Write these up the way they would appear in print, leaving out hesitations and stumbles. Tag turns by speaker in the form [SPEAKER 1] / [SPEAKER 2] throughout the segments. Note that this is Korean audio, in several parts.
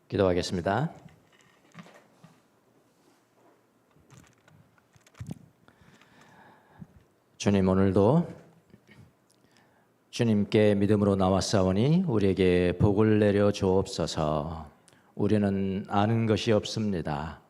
[SPEAKER 1] 기도하겠습니다. 주님, 오늘도 주님께 믿음으로 나왔사오니 우리에게 복을 내려 주옵소서. 우리는 아는 것이 없습니다.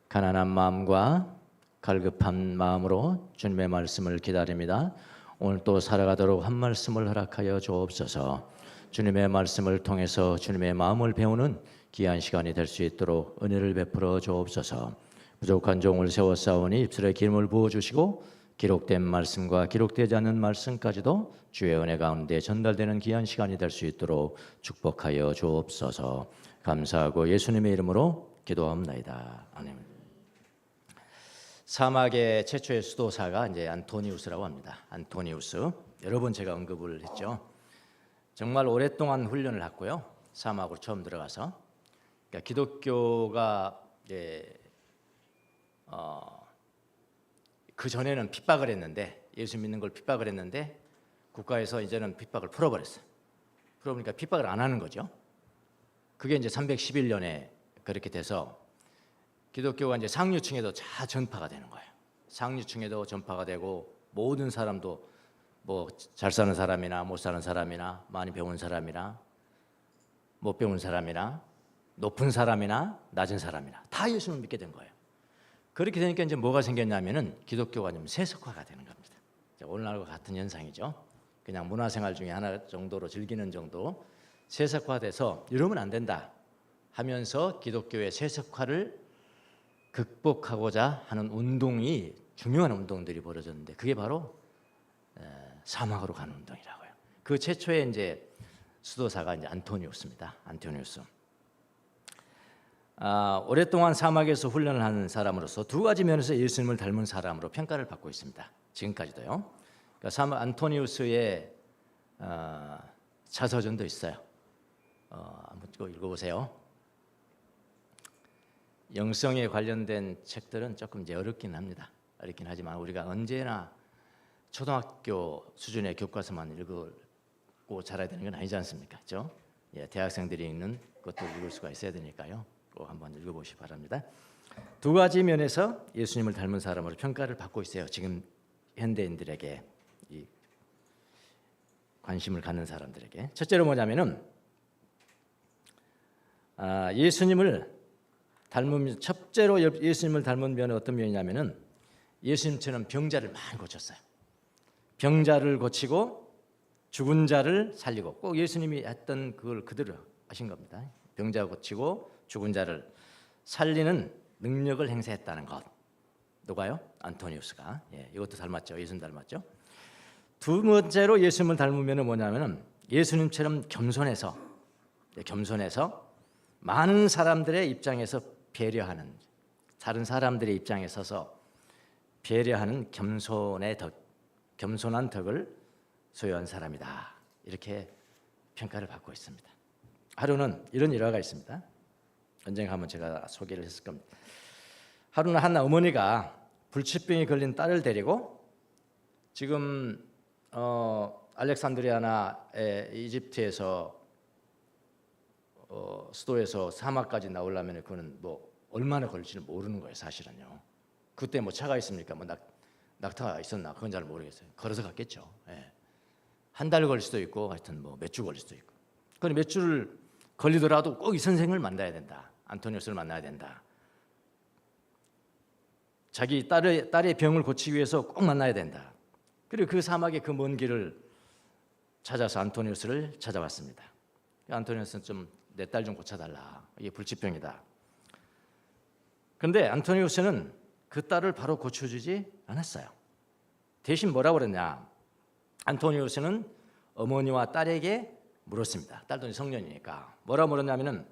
[SPEAKER 1] 가난한 마음과 갈급한 마음으로 주님의 말씀을 기다립니다. 오늘 또 살아가도록 한 말씀을 허락하여 주옵소서. 주님의 말씀을 통해서 주님의 마음을 배우는 귀한 시간이 될 수 있도록 은혜를 베풀어 주옵소서. 부족한 종을 세워싸우니 입술에 기름을 부어주시고 기록된 말씀과 기록되지 않는 말씀까지도 주의 은혜 가운데 전달되는 귀한 시간이 될 수 있도록 축복하여 주옵소서. 감사하고 예수님의 이름으로 기도합나이다. 아멘. 사막의 최초의 수도사가 이제 안토니우스라고 합니다. 안토니우스. 여러 번 제가 언급을 했죠. 정말 오랫동안 훈련을 했고요. 사막으로 처음 들어가서, 그러니까 기독교가 그 전에는 핍박을 했는데, 예수 믿는 걸 핍박을 했는데 국가에서 이제는 핍박을 풀어버렸어요. 풀어보니까 핍박을 안 하는 거죠. 그게 이제 311년에 그렇게 돼서 기독교가 이제 상류층에도 다 전파가 되는 거예요. 상류층에도 전파가 되고 모든 사람도 뭐 잘 사는 사람이나 못 사는 사람이나 많이 배운 사람이나 못 배운 사람이나 높은 사람이나 낮은 사람이나 다 예수를 믿게 된 거예요. 그렇게 되니까 이제 뭐가 생겼냐면은 기독교가 좀 세속화가 되는 겁니다. 오늘날과 같은 현상이죠. 그냥 문화생활 중에 하나 정도로 즐기는 정도 세속화돼서 이러면 안 된다 하면서 기독교의 세속화를 극복하고자 하는 운동이, 중요한 운동들이 벌어졌는데 그게 바로 사막으로 가는 운동이라고요. 그 최초의 이제 수도사가 이제 안토니우스입니다. 안토니우스. 오랫동안 사막에서 훈련을 하는 사람으로서 두 가지 면에서 예수님을 닮은 사람으로 평가를 받고 있습니다. 지금까지도요. 그러니까 안토니우스의 자서전도 있어요. 한번 읽어보세요. 영성에 관련된 책들은 조금 이제 어렵긴 합니다. 어렵긴 하지만 우리가 언제나 초등학교 수준의 교과서만 읽고 자라야 되는 건 아니지 않습니까? 그렇죠? 대학생들이 읽는 것도 읽을 수가 있어야 되니까요. 꼭 한번 읽어보시기 바랍니다. 두 가지 면에서 예수님을 닮은 사람으로 평가를 받고 있어요. 지금 현대인들에게, 이 관심을 갖는 사람들에게. 첫째로 뭐냐면은 첫째로 예수님을 닮은 면은 어떤 면이냐면은 예수님처럼 병자를 많이 고쳤어요. 병자를 고치고 죽은 자를 살리고, 꼭 예수님이 했던 그걸 그대로 하신 겁니다. 병자 고치고 죽은 자를 살리는 능력을 행사했다는 것. 누가요? 안토니우스가. 이것도 닮았죠. 예수님 닮았죠. 두 번째로 예수님을 닮으면 뭐냐면은 예수님처럼 겸손해서 많은 사람들의 입장에서 배려하는, 다른 사람들의 입장에 서서 배려하는 겸손한 덕을 소유한 사람이다. 이렇게 평가를 받고 있습니다. 하루는 이런 일화가 있습니다. 언젠가 한번 제가 소개를 했을 겁니다. 하루는 한 어머니가 불치병이 걸린 딸을 데리고 지금 알렉산드리아나 이집트에서 수도에서 사막까지 나오려면 그거는 뭐 얼마나 걸릴지는 모르는 거예요, 사실은요. 그때 뭐 차가 있습니까? 뭐 낙타가 있었나? 그건 잘 모르겠어요. 걸어서 갔겠죠. 한 달 걸릴 수도 있고, 하여튼 뭐 몇 주 걸릴 수도 있고. 그런데 몇 주를 걸리더라도 꼭 이 선생을 만나야 된다. 안토니우스를 만나야 된다. 자기 딸의 병을 고치기 위해서 꼭 만나야 된다. 그리고 그 사막의 그 먼 길을 찾아서 안토니우스를 찾아왔습니다. 안토니우스는 좀 내 딸 좀 고쳐달라. 이게 불치병이다. 그런데 안토니우스는 그 딸을 바로 고쳐주지 않았어요. 대신 뭐라고 그랬냐? 안토니우스는 어머니와 딸에게 물었습니다. 딸도 성년이니까. 뭐라고 물었냐면은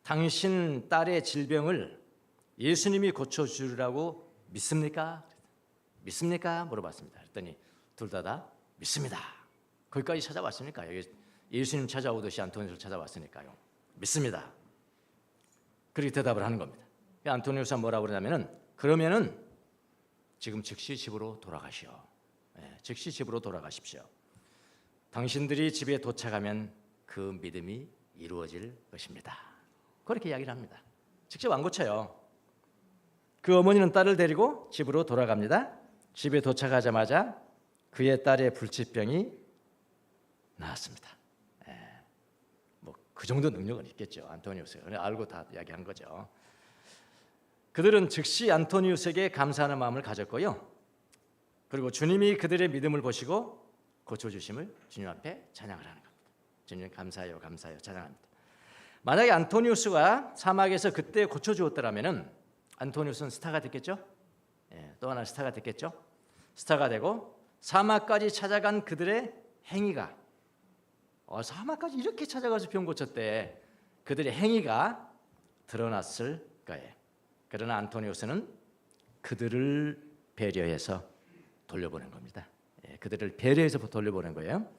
[SPEAKER 1] 당신 딸의 질병을 예수님이 고쳐주리라고 믿습니까? 믿습니까? 물어봤습니다. 그랬더니 둘 다 믿습니다. 거기까지 찾아왔으니까, 예수님 찾아오듯이 안토니우스를 찾아왔으니까요. 믿습니다. 그렇게 대답을 하는 겁니다. 안토니우스가 뭐라고 그러냐면은 그러면은 지금 즉시 집으로 돌아가시오. 즉시 집으로 돌아가십시오. 당신들이 집에 도착하면 그 믿음이 이루어질 것입니다. 그렇게 이야기를 합니다. 직접 안 고쳐요. 그 어머니는 딸을 데리고 집으로 돌아갑니다. 집에 도착하자마자 그의 딸의 불치병이 나았습니다. 뭐 그 정도 능력은 있겠죠. 안토니우스가 알고 다 이야기한 거죠. 그들은 즉시 안토니우스에게 감사하는 마음을 가졌고요. 그리고 주님이 그들의 믿음을 보시고 고쳐주심을 주님 앞에 찬양을 하는 겁니다. 주님 감사해요, 감사해요, 찬양합니다. 만약에 안토니우스가 사막에서 그때 고쳐주었더라면 안토니우스는 스타가 됐겠죠. 또 하나 스타가 됐겠죠. 스타가 되고 사막까지 찾아간 그들의 행위가 사막까지 이렇게 찾아가서 병 고쳤대. 그들의 행위가 드러났을 거예요. 그러나 안토니우스는 그들을 배려해서 돌려보낸 겁니다. 그들을 배려해서 돌려보낸 거예요.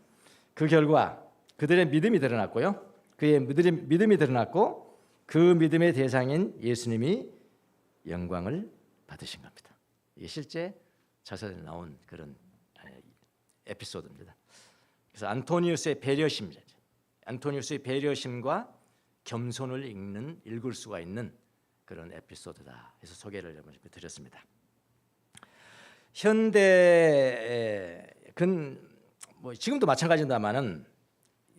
[SPEAKER 1] 그 결과 그들의 믿음이 드러났고요. 그의 믿음이 드러났고 그 믿음의 대상인 예수님이 영광을 받으신 겁니다. 이게 실제 자서전에 나온 그런 에피소드입니다. 그래서 안토니우스의 배려심과 겸손을 읽을 수가 있는 그런 에피소드다. 해서 소개를 여러분께 드렸습니다. 현대 뭐 지금도 마찬가지입니다만은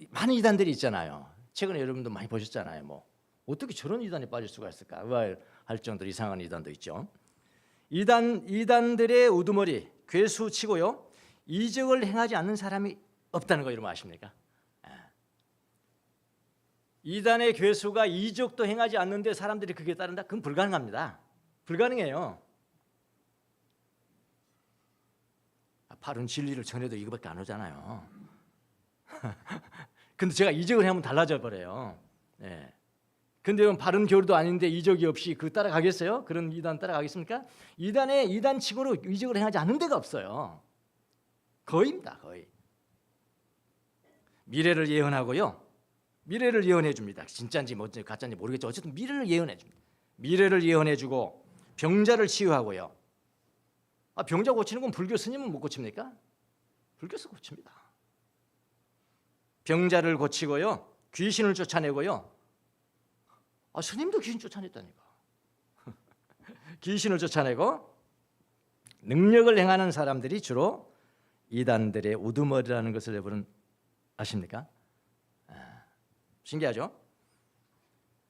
[SPEAKER 1] 많은 이단들이 있잖아요. 최근에 여러분도 많이 보셨잖아요. 뭐 어떻게 저런 이단에 빠질 수가 있을까? 할 정도로 이상한 이단도 있죠. 이단들의 우두머리 괴수치고요. 이적을 행하지 않는 사람이 없다는 거 여러분 아십니까? 이단의 괴수가 이적도 행하지 않는데 사람들이 그게 따른다? 그건 불가능합니다. 불가능해요. 바른 진리를 전해도 이거밖에 안 오잖아요. 근데 제가 이적을 하면 달라져 버려요. 근데 바른 교리도 아닌데 이적이 없이 그 따라가겠어요? 그런 이단 따라가겠습니까? 이단치고로 이적을 행하지 않는 데가 없어요. 거의입니다. 거의. 미래를 예언하고요. 미래를 예언해 줍니다. 진짜인지 가짜인지 모르겠죠. 어쨌든 미래를 예언해 줍니다. 미래를 예언해 주고 병자를 치유하고요. 병자 고치는 건 불교 스님은 못 고칩니까? 불교에서 고칩니다. 병자를 고치고요. 귀신을 쫓아내고요. 스님도 귀신 쫓아냈다니까. 귀신을 쫓아내고 능력을 행하는 사람들이 주로 이단들의 우두머리라는 것을 여러분 아십니까? 신기하죠?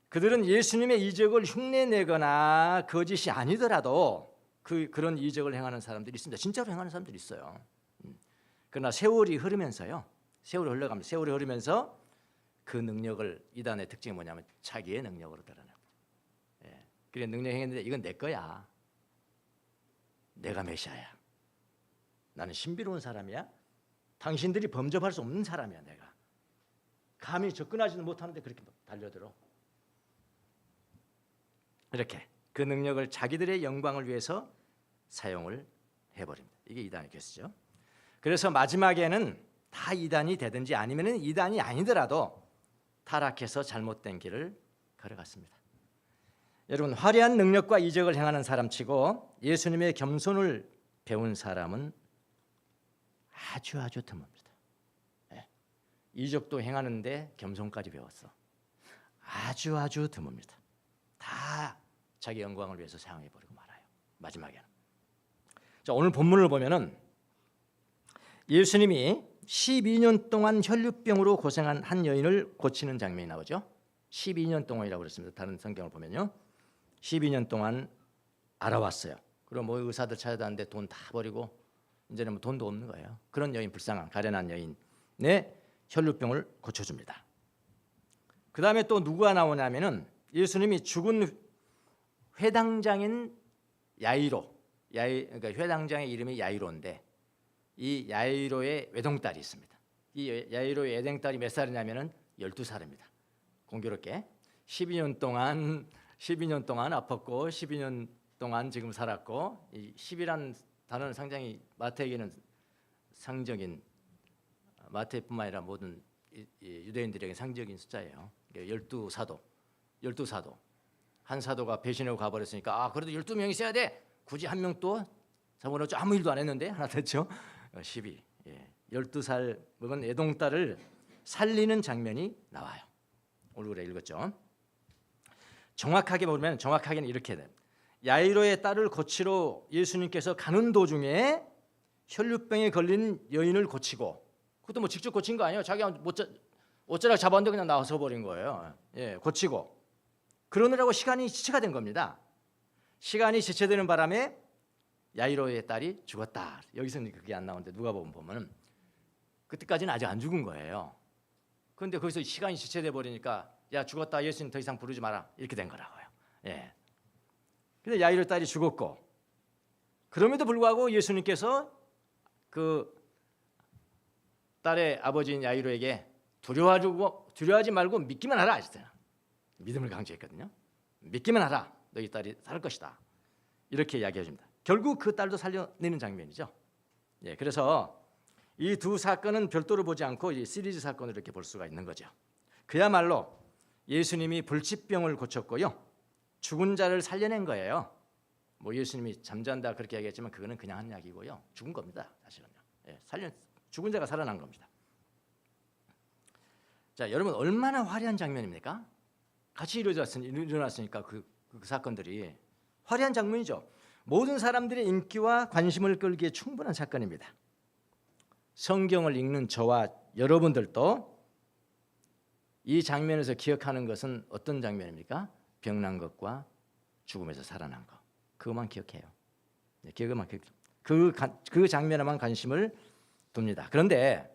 [SPEAKER 1] 그들은 예수님의 이적을 흉내내거나 거짓이 아니더라도 그런 이적을 행하는 사람들이 있습니다. 진짜로 행하는 사람들이 있어요. 그러나 세월이 흐르면서요. 세월이 흘러갑니다. 세월이 흐르면서 그 능력을 이단의 특징이 뭐냐면 자기의 능력으로 드러냅니다. 그래 능력 행했는데 이건 내 거야. 내가 메시아야. 나는 신비로운 사람이야. 당신들이 범접할 수 없는 사람이야. 내가. 감히 접근하지도 못하는데 그렇게 달려들어. 이렇게 그 능력을 자기들의 영광을 위해서 사용을 해버립니다. 이게 이단의 괴수죠. 그래서 마지막에는 다 이단이 되든지 아니면 이단이 아니더라도 타락해서 잘못된 길을 걸어갔습니다. 여러분 화려한 능력과 이적을 행하는 사람치고 예수님의 겸손을 배운 사람은 아주 드뭅니다. 이적도 행하는데 겸손까지 배웠어. 아주 드뭅니다. 다 자기 영광을 위해서 사용해버리고 말아요. 마지막에는. 자, 오늘 본문을 보면은 예수님이 12년 동안 혈류병으로 고생한 한 여인을 고치는 장면이 나오죠. 12년 동안이라고 그랬습니다. 다른 성경을 보면요. 12년 동안 알아왔어요. 그리고 뭐 의사들 찾아다니는데 돈 다 버리고 이제는 뭐 돈도 없는 거예요. 그런 여인, 불쌍한 가련한 여인의 혈류병을 고쳐줍니다. 그 다음에 또 누가 나오냐면은 예수님이 죽은 회당장인 야이로, 그러니까 회당장의 이름이 야이로인데 이 야이로의 외동딸이 있습니다. 이 야이로의 외동딸이 몇 살이냐면은 12살입니다. 공교롭게 12년 동안 아팠고 12년 동안 지금 살았고 이 10이란 단어는 상당히 마태에게는 상적인 마태뿐만 아니라 모든 유대인들에게 상적인 숫자예요. 12사도 한 사도가 배신하고 가버렸으니까 그래도 12명이 있어야 돼. 굳이 한 명 또 잡아놓죠. 아무 일도 안 했는데 하나 됐죠. 12 12살 먹은 애동딸을 살리는 장면이 나와요. 얼굴에 읽었죠. 정확하게 보면 정확하게는 이렇게 돼. 야이로의 딸을 고치러 예수님께서 가는 도중에 혈류병에 걸린 여인을 고치고, 그것도 뭐 직접 고친 거 아니에요. 자기가 어쩌다 잡았는데 그냥 나와서 버린 거예요. 예, 고치고 그러느라고 시간이 지체가 된 겁니다. 시간이 지체되는 바람에 야이로의 딸이 죽었다. 여기서는 그게 안 나오는데 누가복음 보면 그때까지는 아직 안 죽은 거예요. 그런데 거기서 시간이 지체돼 버리니까 야 죽었다, 예수님 더 이상 부르지 마라, 이렇게 된 거라고요. 예. 근데 야이로의 딸이 죽었고, 그럼에도 불구하고 예수님께서 그 딸의 아버지인 야이로에게 두려워하지 말고 믿기만 하라 하셨어요. 믿음을 강조했거든요. 믿기만 하라, 너희 딸이 살 것이다, 이렇게 이야기해 줍니다. 결국 그 딸도 살려내는 장면이죠. 예, 그래서 이 두 사건은 별도로 보지 않고 이 시리즈 사건을 이렇게 볼 수가 있는 거죠. 그야말로 예수님이 불치병을 고쳤고요, 죽은 자를 살려낸 거예요. 뭐 예수님이 잠잔다 그렇게 얘기했지만 그거는 그냥 한 이야기고요, 죽은 겁니다, 사실은요. 예, 죽은 자가 살아난 겁니다. 자, 여러분 얼마나 화려한 장면입니까? 같이 일어났으니까 그 사건들이 화려한 장면이죠. 모든 사람들의 인기와 관심을 끌기에 충분한 사건입니다. 성경을 읽는 저와 여러분들도 이 장면에서 기억하는 것은 어떤 장면입니까? 병난 것과 죽음에서 살아난 것, 그것만 기억해요. 네, 그것만 그 장면에만 관심을 둡니다. 그런데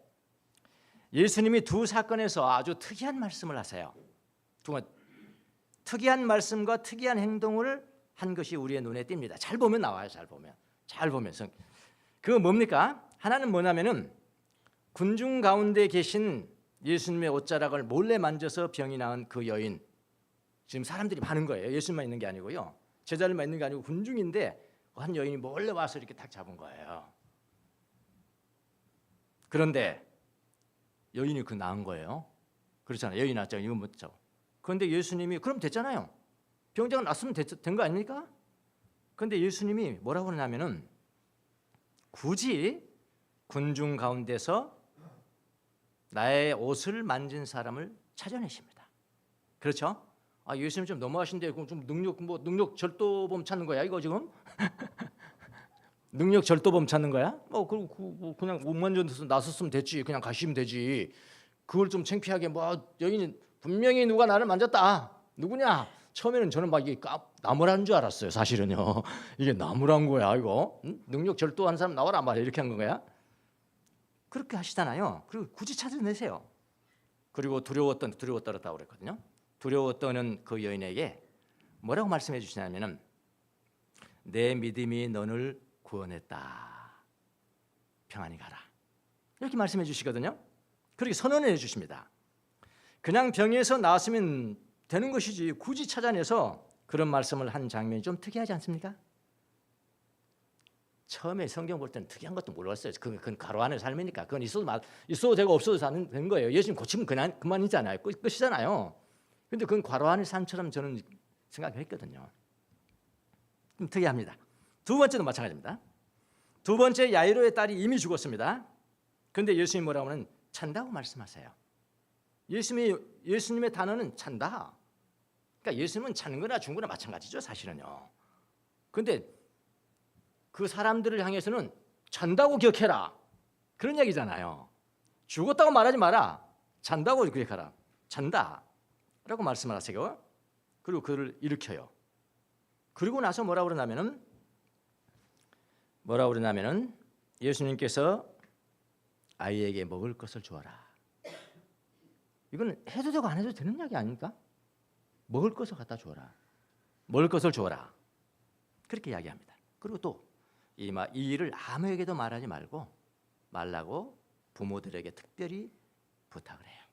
[SPEAKER 1] 예수님이 두 사건에서 아주 특이한 말씀을 하세요. 특이한 말씀과 특이한 행동을 한 것이 우리의 눈에 띕니다. 잘 보면 나와요. 잘 보면 그거 뭡니까? 하나는 뭐냐면은 군중 가운데 계신 예수님의 옷자락을 몰래 만져서 병이 나은 그 여인, 지금 사람들이 많은 거예요. 예수님만 있는 게 아니고요, 제자들만 있는 게 아니고 군중인데 한 여인이 몰래 와서 이렇게 딱 잡은 거예요. 그런데 여인이 나은 거예요. 그렇잖아요. 여인이 났죠. 이건 뭐죠? 그런데 예수님이 그럼 됐잖아요. 병자가 났으면 된 거 아닙니까? 그런데 예수님이 뭐라고 그러냐면은 굳이 군중 가운데서 나의 옷을 만진 사람을 찾아내십니다. 그렇죠? 아, 예수님 좀 너무하신데 좀 능력 절도범 찾는 거야 이거 지금? 능력 절도범 찾는 거야? 그냥 옷 만져서 나섰으면 됐지, 그냥 가시면 되지. 그걸 좀 창피하게 여인이 분명히 누가 나를 만졌다. 누구냐? 처음에는 저는 막 이게 나무라는 줄 알았어요. 사실은요. 이게 나무란 거야 이거. 응? 능력 절도한 사람 나와라 말이야, 이렇게 한 거야. 그렇게 하시잖아요. 그리고 굳이 찾아내세요. 그리고 두려웠다고 그랬거든요. 두려웠던 그 여인에게 뭐라고 말씀해 주시냐면은 내 믿음이 너를 구원했다, 평안히 가라, 이렇게 말씀해 주시거든요. 그렇게 선언해 주십니다. 그냥 병에서 나았으면 되는 것이지 굳이 찾아내서 그런 말씀을 한 장면이 좀 특이하지 않습니까? 처음에 성경 볼 때는 특이한 것도 몰랐어요. 그건 가로 안의 삶이니까 그건 있어도 되고 없어도 되는 거예요. 예수님 고치면 그만이잖아요. 끝이잖아요. 그런데 그건 가로 안의 삶처럼 저는 생각했거든요. 좀 특이합니다. 두 번째도 마찬가지입니다. 두 번째, 야이로의 딸이 이미 죽었습니다. 그런데 예수님이 뭐라고 하면 찬다고 말씀하세요. 예수님의 단어는 찬다. 그러니까 예수님은 차는 거나 죽은 거나 마찬가지죠, 사실은요. 그런데 그 사람들을 향해서는 찬다고 기억해라, 그런 얘기잖아요. 죽었다고 말하지 마라, 찬다고 기억하라. 찬다라고 말씀을 하세요. 그리고 그를 일으켜요. 그리고 나서 뭐라고 그러냐면은 예수님께서 아이에게 먹을 것을 주어라. 이건 해도 되고 안 해도 되는 이야기 아닙니까? 먹을 것을 갖다 주어라. 먹을 것을 주어라. 그렇게 이야기합니다. 그리고 또 이 일을 아무에게도 말하지 말라고 부모들에게 특별히 부탁을 해요.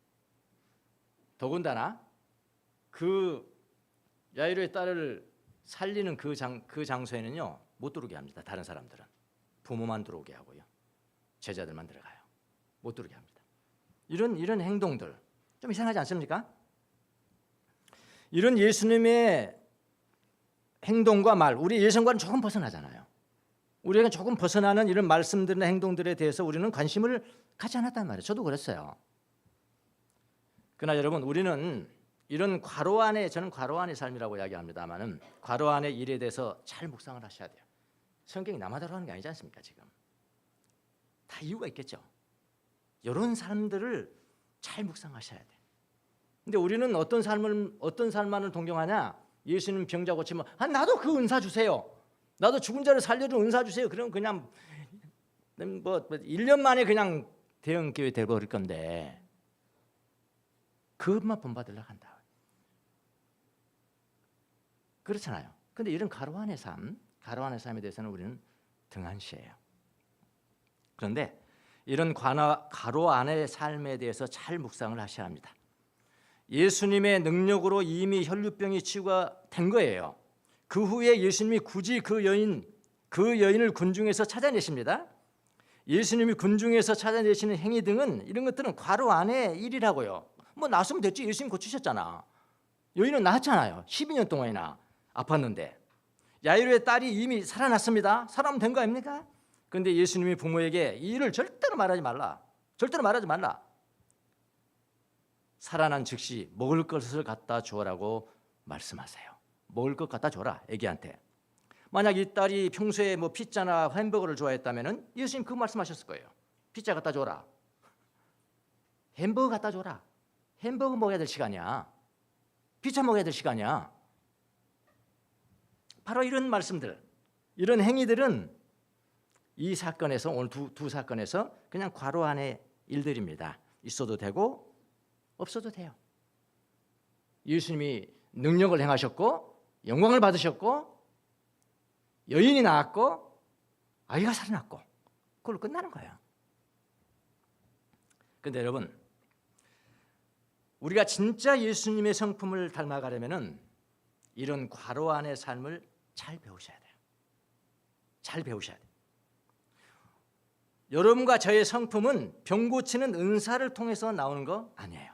[SPEAKER 1] 더군다나 그 야이로의 딸을 살리는 그 장소에는요 못 들어오게 합니다. 다른 사람들은 부모만 들어오게 하고요, 제자들만 들어가요. 못 들어오게 합니다. 이런 행동들 좀 이상하지 않습니까? 이런 예수님의 행동과 말, 우리 예상과는 조금 벗어나잖아요. 우리가 조금 벗어나는 이런 말씀들이나 행동들에 대해서 우리는 관심을 갖지 않았단 말이에요. 저도 그랬어요. 그러나 여러분, 우리는 이런 괄호 안에, 저는 괄호 안의 삶이라고 이야기합니다만은 괄호 안의 일에 대해서 잘 묵상을 하셔야 돼요. 성경이 남아대로 하는 게 아니지 않습니까? 지금 다 이유가 있겠죠. 이런 사람들을 잘 묵상하셔야 돼. 근데 우리는 어떤 삶만을 동경하냐? 예수님 병자 고치면 나도 그 은사 주세요. 나도 죽은 자를 살려주는 은사 주세요. 그럼 그냥 뭐 1년 만에 그냥 대형 교회 돼버릴 건데 그것만 본받으려고 한다. 그렇잖아요. 근데 이런 가로안의 삶에 대해서는 우리는 등한시해요. 그런데 이런 가로 안의 삶에 대해서 잘 묵상을 하셔야 합니다. 예수님의 능력으로 이미 혈루병이 치유가 된 거예요. 그 후에 예수님이 굳이 그 여인을 군중에서 찾아내십니다. 예수님이 군중에서 찾아내시는 행위 등은 이런 것들은 괄호 안의 일이라고요. 뭐 나으면 됐지. 예수님 고치셨잖아. 여인은 나았잖아요. 12년 동안이나 아팠는데. 야이로의 딸이 이미 살아났습니다. 사람 된 거 아닙니까? 그런데 예수님이 부모에게 이 일을 절대로 말하지 말라. 절대로 말하지 말라. 살아난 즉시 먹을 것을 갖다 주어라고 말씀하세요. 먹을 것 갖다 줘라, 애기한테. 만약 이 딸이 평소에 뭐 피자나 햄버거를 좋아했다면은 예수님 그 말씀하셨을 거예요. 피자 갖다 줘라. 햄버거 갖다 줘라. 햄버거 먹어야 될 시간이야. 피자 먹어야 될 시간이야. 바로 이런 말씀들, 이런 행위들은 이 사건에서, 오늘 두 사건에서 그냥 괄호 안의 일들입니다. 있어도 되고 없어도 돼요. 예수님이 능력을 행하셨고 영광을 받으셨고 여인이 낳았고 아이가 살아났고 그걸로 끝나는 거예요. 그런데 여러분, 우리가 진짜 예수님의 성품을 닮아가려면은 이런 괄호 안의 삶을 잘 배우셔야 돼요. 잘 배우셔야 돼요. 여러분과 저의 성품은 병 고치는 은사를 통해서 나오는 거 아니에요.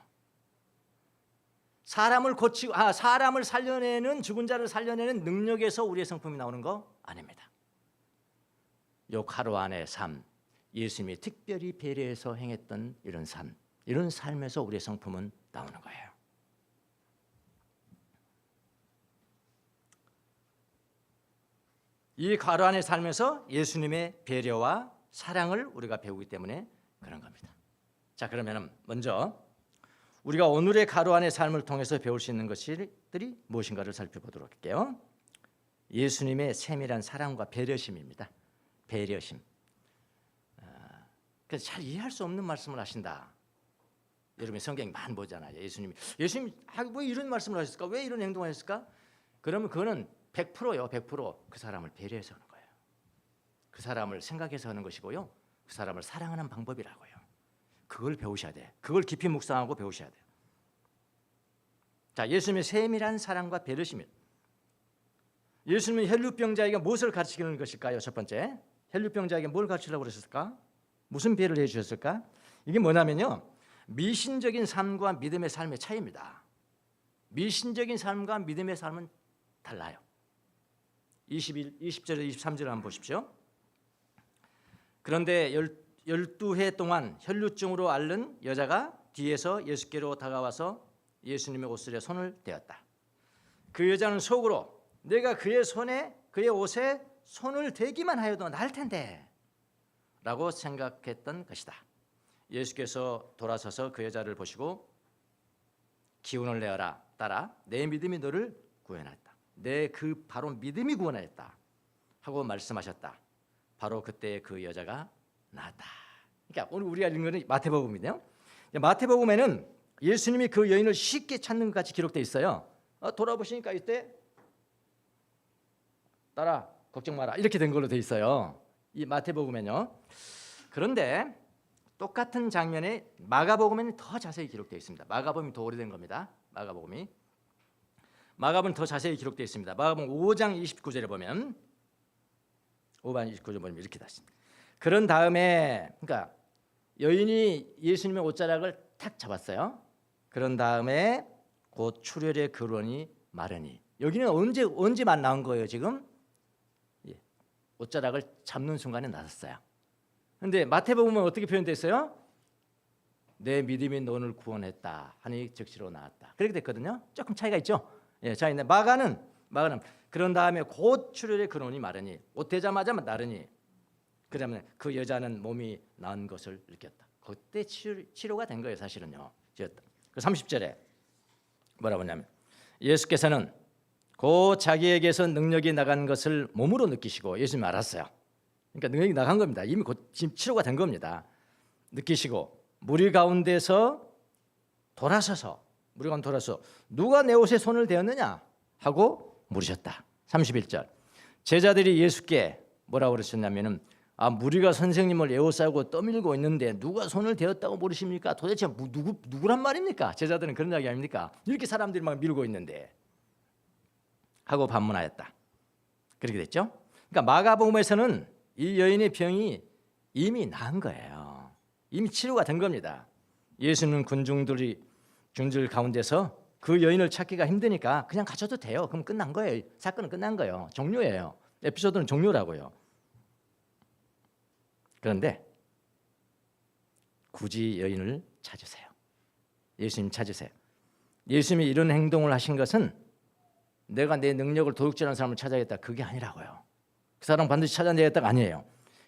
[SPEAKER 1] 사람을 살려내는, 죽은 자를 살려내는 능력에서 우리의 성품이 나오는 거 아닙니다. 요 괄호 안의 삶, 예수님이 특별히 배려해서 행했던 이런 삶, 이런 삶에서 우리의 성품은 나오는 거예요. 이 괄호 안의 삶에서 예수님의 배려와 사랑을 우리가 배우기 때문에 그런 겁니다. 자, 그러면 먼저 우리가 오늘의 괄호 안의 삶을 통해서 배울 수 있는 것들이 무엇인가를 살펴보도록 할게요. 예수님의 세밀한 사랑과 배려심입니다. 배려심. 그래서 잘 이해할 수 없는 말씀을 하신다. 여러분 성경 많이 보잖아요. 예수님이 왜 이런 말씀을 하셨을까? 왜 이런 행동을 했을까? 그러면 그거는 100%요. 100% 그 사람을 배려해서 하는 거예요. 그 사람을 생각해서 하는 것이고요. 그 사람을 사랑하는 방법이라고요. 그걸 배우셔야 돼. 그걸 깊이 묵상하고 배우셔야 돼요. 자, 예수님의 세밀한 사랑과 배려심입니다. 예수님은 혈루병자에게 무엇을 가르치는 것일까요? 첫 번째, 혈루병자에게 뭘 가르치려고 그러셨을까? 무슨 배려를 해주셨을까? 이게 뭐냐면요, 미신적인 삶과 믿음의 삶의 차이입니다. 미신적인 삶과 믿음의 삶은 달라요. 20절에 23절을 한번 보십시오. 그런데 12해 동안 혈루증으로 앓는 여자가 뒤에서 예수께로 다가와서 예수님의 옷슬에 손을 대었다. 그 여자는 속으로 내가 그의 옷에 손을 대기만 하여도 나을 텐데 라고 생각했던 것이다. 예수께서 돌아서서 그 여자를 보시고 기운을 내어라, 딸아, 내 믿음이 너를 구원하였다. 내 그 바로 믿음이 구원하였다 하고 말씀하셨다. 바로 그때 그 여자가 나았다. 그러니까 오늘 우리가 읽는 것은 마태복음인데요. 마태복음에는 예수님이 그 여인을 쉽게 찾는 것 같이 기록되어 있어요. 돌아보시니까 이때 딸아 걱정 마라 이렇게 된 걸로 되어 있어요. 이 마태복음에는요. 그런데 똑같은 장면에 마가복음에는 더 자세히 기록되어 있습니다. 마가복음이 더 오래된 겁니다. 마가복음은 더 자세히 기록되어 있습니다. 마가복음 5장 29절에 보면 5장 29절에 보면 이렇게 다습니다. 그런 다음에 그러니까 여인이 예수님의 옷자락을 탁 잡았어요. 그런 다음에 곧 출혈의 근원이 마르니. 여기는 언제만 나온 거예요 지금? 옷자락을 잡는 순간에 나섰어요. 그런데 마태복음은 어떻게 표현됐어요? 내 믿음이 너를 구원했다 하니 즉시로 나았다. 그렇게 됐거든요. 조금 차이가 있죠. 예, 자, 있네. 마가는 그런 다음에 곧 출혈의 근원이 마르니 옷 되자마자 나르니 그러면 그 여자는 몸이 나은 것을 느꼈다. 그때 치료가 된 거예요, 사실은요. 그 30절에 뭐라고 하냐면 예수께서는 곧 자기에게서 능력이 나간 것을 몸으로 느끼시고 예수님 알았어요. 그러니까 능력이 나간 겁니다. 이미 곧 지금 치료가 된 겁니다. 느끼시고 무리 가운데서 돌아서서 누가 내 옷에 손을 대었느냐 하고 물으셨다. 31절 제자들이 예수께 뭐라고 그러셨냐면은 무리가 선생님을 에워싸고 떠밀고 있는데 누가 손을 대었다고 물으십니까? 도대체 누구란 말입니까? 제자들은 그런 이야기 아닙니까? 이렇게 사람들이 막 밀고 있는데 하고 반문하였다. 그렇게 됐죠? 그러니까 마가복음에서는 이 여인의 병이 이미 나은 거예요. 이미 치료가 된 겁니다. 예수는 군중들 가운데서 그 여인을 찾기가 힘드니까 그냥 가셔도 돼요. 그럼 끝난 거예요. 사건은 끝난 거예요. 종료예요. 에피소드는 종료라고요. 그런데 굳이 여인을 찾으세요. 예수님 찾으세요. 예수님이 이런 행동을 하신 것은 내가 내 능력을 도둑질하는 사람을 찾아야겠다 그게 아니라고요. 그 사람 반드시 찾아내야겠다가 아니에요.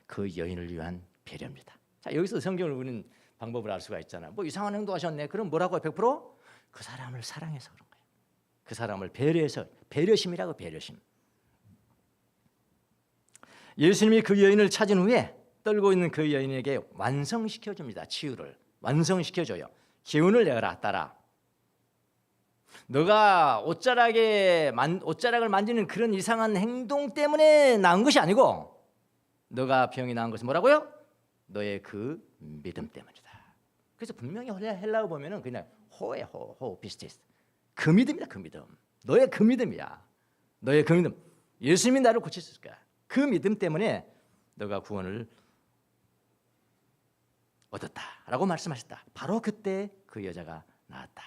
[SPEAKER 1] 그 여인을 위한 배려입니다. 자, 여기서 성경을 보는 방법을 알 수가 있잖아요. 뭐 이상한 행동하셨네. 그럼 뭐라고요? 100%? 그 사람을 사랑해서 그런 거예요. 그 사람을 배려해서 배려심이라고 배려심. 예수님이 그 여인을 찾은 후에 떨고 있는 그 여인에게 완성시켜줍니다. 치유를 완성시켜줘요. 기운을 내어라 따라. 너가 옷자락을 만지는 그런 이상한 행동 때문에 나은 것이 아니고 너가 병이 나은 것은 뭐라고요? 너의 그 믿음 때문이다. 그래서 분명히 헬라어 보면은 그냥 호 비스티스. 그 믿음이다. 그 믿음. 너의 그 믿음이야. 너의 그 믿음. 예수님이 나를 고쳤을 거야. 그 믿음 때문에 너가 구원을 얻었다라고 말씀하셨다. 바로 그때 그 여자가 나았다.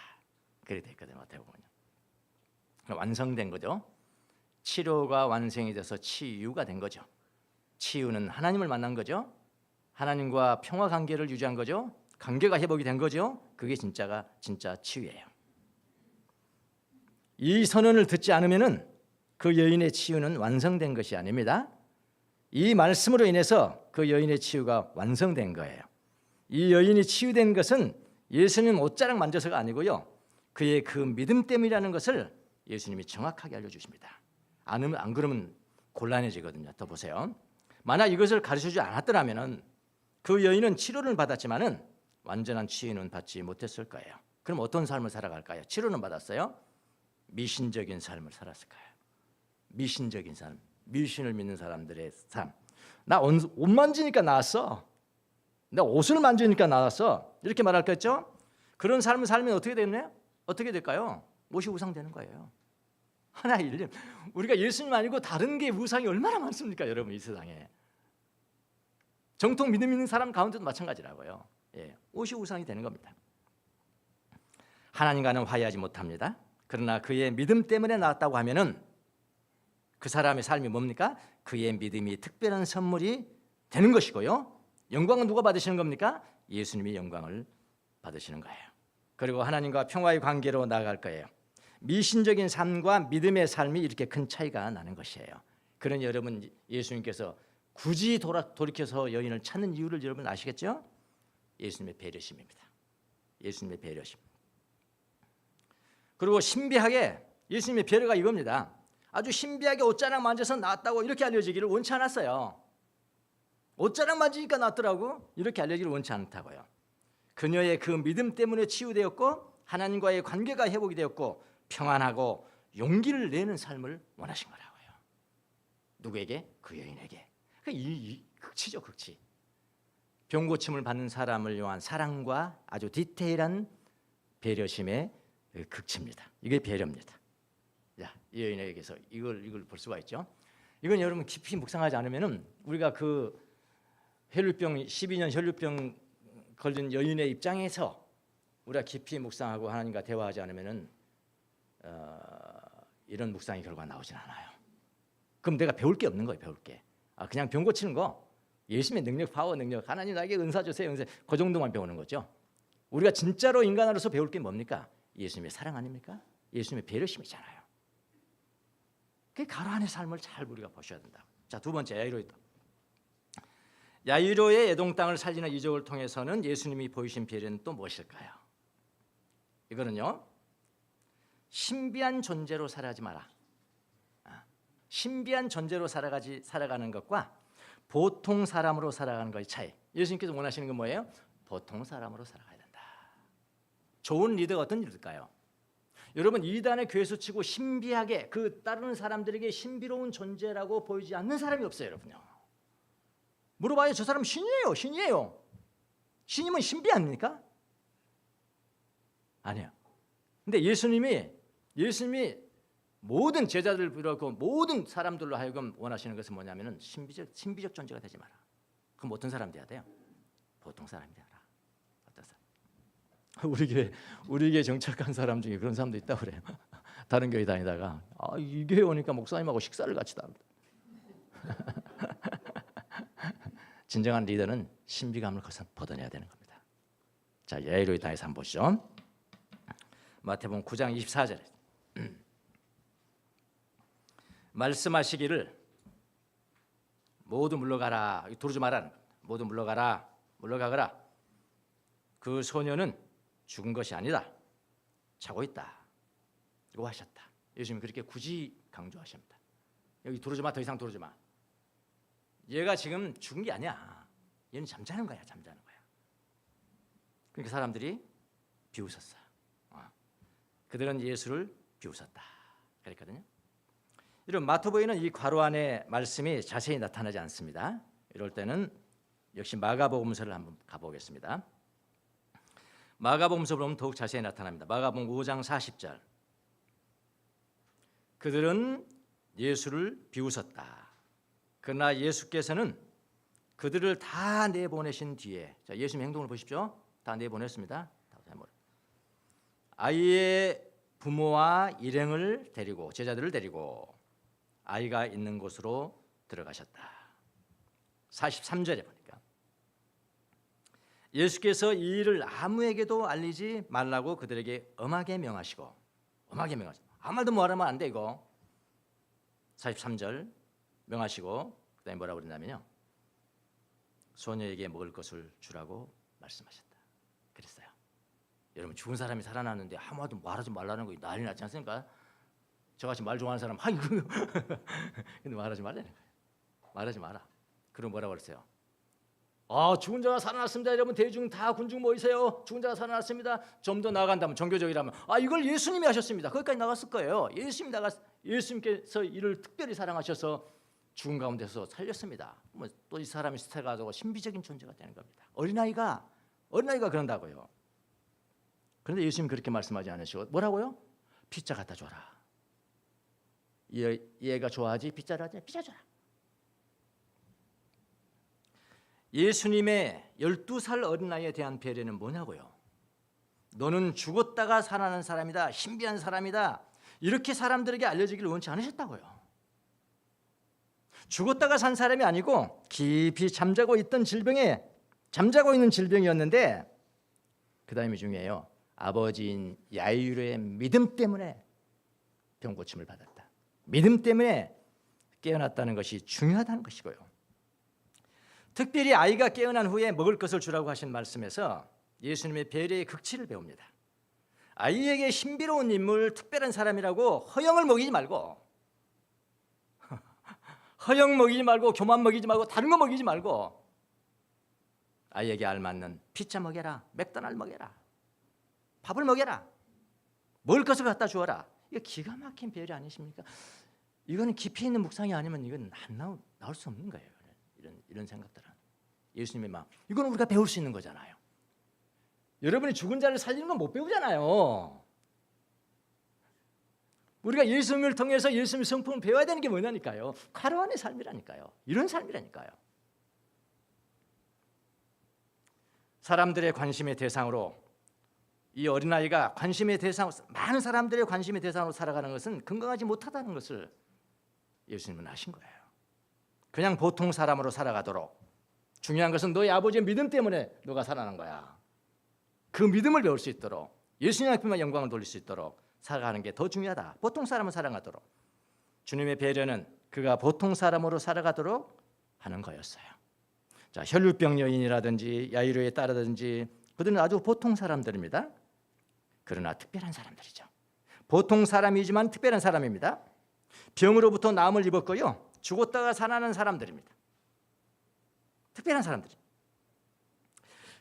[SPEAKER 1] 그렇게 됐거든요. 어떻게 보면 완성된 거죠. 치료가 완성이 돼서 치유가 된 거죠. 치유는 하나님을 만난 거죠. 하나님과 평화 관계를 유지한 거죠. 관계가 회복이 된 거죠. 그게 진짜 치유예요. 이 선언을 듣지 않으면은 그 여인의 치유는 완성된 것이 아닙니다. 이 말씀으로 인해서 그 여인의 치유가 완성된 거예요. 이 여인이 치유된 것은 예수님 옷자락 만져서가 아니고요. 그의 그 믿음 때문이라는 것을 예수님이 정확하게 알려주십니다. 안 그러면 곤란해지거든요. 더 보세요. 만약 이것을 가르쳐주지 않았더라면 그 여인은 치료를 받았지만은 완전한 치유는 받지 못했을 거예요. 그럼 어떤 삶을 살아갈까요? 치료는 받았어요. 미신적인 삶을 살았을 거예요. 미신적인 삶, 미신을 믿는 사람들의 삶. 나 옷 만지니까 나았어. 나 옷을 만지니까 나았어. 이렇게 말할 거죠. 그런 삶을 살면 어떻게 되나요? 어떻게 될까요? 옷이 우상되는 거예요. 하나의 일념. 우리가 예수님 아니고 다른 게 우상이 얼마나 많습니까, 여러분 이 세상에. 정통 믿음 있는 사람 가운데도 마찬가지라고요. 예, 옷이 우상이 되는 겁니다. 하나님과는 화해하지 못합니다. 그러나 그의 믿음 때문에 나왔다고 하면은 그 사람의 삶이 뭡니까? 그의 믿음이 특별한 선물이 되는 것이고요. 영광은 누가 받으시는 겁니까? 예수님이 영광을 받으시는 거예요. 그리고 하나님과 평화의 관계로 나아갈 거예요. 미신적인 삶과 믿음의 삶이 이렇게 큰 차이가 나는 것이에요. 그러니 여러분 예수님께서 굳이 돌이켜서 여인을 찾는 이유를 여러분 아시겠죠? 예수님의 배려심입니다. 예수님의 배려심. 그리고 신비하게 예수님의 배려가 이겁니다. 아주 신비하게 옷자락 만져서 나았다고 이렇게 알려지기를 원치 않았어요. 옷자락 만지니까 낫더라고 이렇게 알려지기를 원치 않다고요. 그녀의 그 믿음 때문에 치유되었고 하나님과의 관계가 회복이 되었고 평안하고 용기를 내는 삶을 원하신 거라고요. 누구에게? 그 여인에게. 이 극치죠, 극치. 병고침을 받는 사람을 위한 사랑과 아주 디테일한 배려심의 극치입니다. 이게 배려입니다. 자, 이 여인에게서 이걸 볼 수가 있죠. 이건 여러분 깊이 묵상하지 않으면은 우리가 그 혈류병 12년 혈류병 걸린 여인의 입장에서 우리가 깊이 묵상하고 하나님과 대화하지 않으면은 이런 묵상의 결과가 나오진 않아요. 그럼 내가 배울 게 없는 거예요. 배울 게. 그냥 병 고치는 거, 예수님의 능력, 파워 능력, 하나님 나에게 은사 주세요, 은사, 그 정도만 배우는 거죠. 우리가 진짜로 인간으로서 배울 게 뭡니까? 예수님의 사랑 아닙니까? 예수님의 배려심이잖아요. 그 가로 안의 삶을 잘 우리가 보셔야 된다. 자, 두 번째 야이로이다. 야이로의 에돔 땅을 살리는 이적을 통해서는 예수님이 보이신 배려는 또 무엇일까요? 이거는요, 신비한 존재로 살아가지 마라. 신비한 존재로 살아가는 것과 보통 사람으로 살아가는 것의 차이. 예수님께서 원하시는 건 뭐예요? 보통 사람으로 살아가야 된다. 좋은 리더가 어떤 리더일까요? 여러분, 이단의 괴수 치고 신비하게 그 따르는 사람들에게 신비로운 존재라고 보이지 않는 사람이 없어요, 여러분요. 물어봐요. 저 사람 신이에요, 신이에요. 신이면 신비 아닙니까? 아니요. 근데 예수님이 모든 제자들을 비롯하고 모든 사람들로 하여금 원하시는 것은 뭐냐면은 신비적 존재가 되지 마라. 그럼 어떤 사람 돼야 돼요? 보통 사람이 되라. 어떤 사람? 우리 교회 정착한 사람 중에 그런 사람도 있다고 그래요. 다른 교회 다니다가 이 교회 오니까 목사님하고 식사를 같이 합니다. 진정한 리더는 신비감을 벗어내야 되는 겁니다. 자, 야이로의 땅에서 한번 보시죠. 마태복음 9장 24절에 말씀하시기를 모두 물러가라. 두르지 말라는 겁니다. 모두 물러가거라. 그 소녀는 죽은 것이 아니다. 자고 있다. 이거 하셨다. 예수님이 그렇게 굳이 강조하십니다. 여기 두르지 마. 더 이상 두르지 마. 얘가 지금 죽은 게 아니야. 얘는 잠자는 거야. 그러니까 사람들이 비웃었어요. 그들은 예수를 비웃었다. 그랬거든요. 이런 마태복음에는 이 괄호 안에 말씀이 자세히 나타나지 않습니다. 이럴 때는 역시 마가복음서를 한번 가보겠습니다. 마가복음서 보면 더욱 자세히 나타납니다. 마가복음 5장 40절. 그들은 예수를 비웃었다. 그러나 예수께서는 그들을 다 내보내신 뒤에, 자, 예수님의 행동을 보십시오. 다 내보냈습니다. 아이의 부모와 일행을 데리고, 제자들을 데리고 아이가 있는 곳으로 들어가셨다. 43절에 보니까 예수께서 이 일을 아무에게도 알리지 말라고 그들에게 엄하게 명하시고, 아무 말도 말하면 안 돼 이거. 43절 명하시고 그다음에 뭐라고 그랬냐면요, 소녀에게 먹을 것을 주라고 말씀하셨다. 그랬어요. 여러분, 죽은 사람이 살아났는데 아무도 말하지 말라는 거 난리 났지 않습니까? 저같이 말 좋아하는 사람 아이고 근데 말하지 말라는 거예요. 말하지 마라. 그럼 뭐라고 그랬어요? 죽은 자가 살아났습니다. 여러분, 대중 다 군중 모이세요. 죽은 자가 살아났습니다. 좀 더 나아간다면, 종교적이라면 이걸 예수님이 하셨습니다. 거기까지 나갔을 거예요. 예수님께서 이를 특별히 사랑하셔서 죽은 가운데서 살렸습니다. 또 이 사람이 스타가지고 신비적인 존재가 되는 겁니다. 어린아이가 그런다고요. 그런데 예수님 그렇게 말씀하지 않으시고 뭐라고요? 피자 갖다 줘라. 얘가 좋아하지? 피자를 하지? 피자 줘라. 예수님의 12살 어린아이에 대한 배려는 뭐냐고요? 너는 죽었다가 살아난 사람이다. 신비한 사람이다. 이렇게 사람들에게 알려지기를 원치 않으셨다고요. 죽었다가 산 사람이 아니고 깊이 잠자고 있는 질병이었는데, 그 다음이 중요해요. 아버지인 야이로의 믿음 때문에 병 고침을 받았다. 믿음 때문에 깨어났다는 것이 중요하다는 것이고요. 특별히 아이가 깨어난 후에 먹을 것을 주라고 하신 말씀에서 예수님의 배려의 극치를 배웁니다. 아이에게 신비로운 인물, 특별한 사람이라고 허영을 먹이지 말고 교만 먹이지 말고 다른 거 먹이지 말고 아이에게 알맞는 피자 먹여라, 맥도날드 먹여라, 밥을 먹여라, 먹을 것을 갖다 주어라. 이거 기가 막힌 배려 아니십니까? 이거는 깊이 있는 묵상이 아니면 이건 나올 수 없는 거예요. 이런 생각들은 예수님의 마음, 이건 우리가 배울 수 있는 거잖아요. 여러분이 죽은 자를 살리는 건 못 배우잖아요. 우리가 예수님을 통해서 예수님의 성품을 배워야 되는 게 뭐냐니까요. 괄호 안의 삶이라니까요. 이런 삶이라니까요. 사람들의 관심의 대상으로, 이 어린아이가 많은 사람들의 관심의 대상으로 살아가는 것은 건강하지 못하다는 것을 예수님은 아신 거예요. 그냥 보통 사람으로 살아가도록, 중요한 것은 너의 아버지의 믿음 때문에 너가 살아난 거야. 그 믿음을 배울 수 있도록 예수님 앞에만 영광을 돌릴 수 있도록 살아가는 게 더 중요하다. 보통 사람은 살아가도록 주님의 배려는 그가 보통 사람으로 살아가도록 하는 거였어요. 자, 혈류병 여인이라든지 야이로의 딸이라든지 그들은 아주 보통 사람들입니다. 그러나 특별한 사람들이죠. 보통 사람이지만 특별한 사람입니다. 병으로부터 나음을 입었고요. 죽었다가 살아나는 사람들입니다. 특별한 사람들이.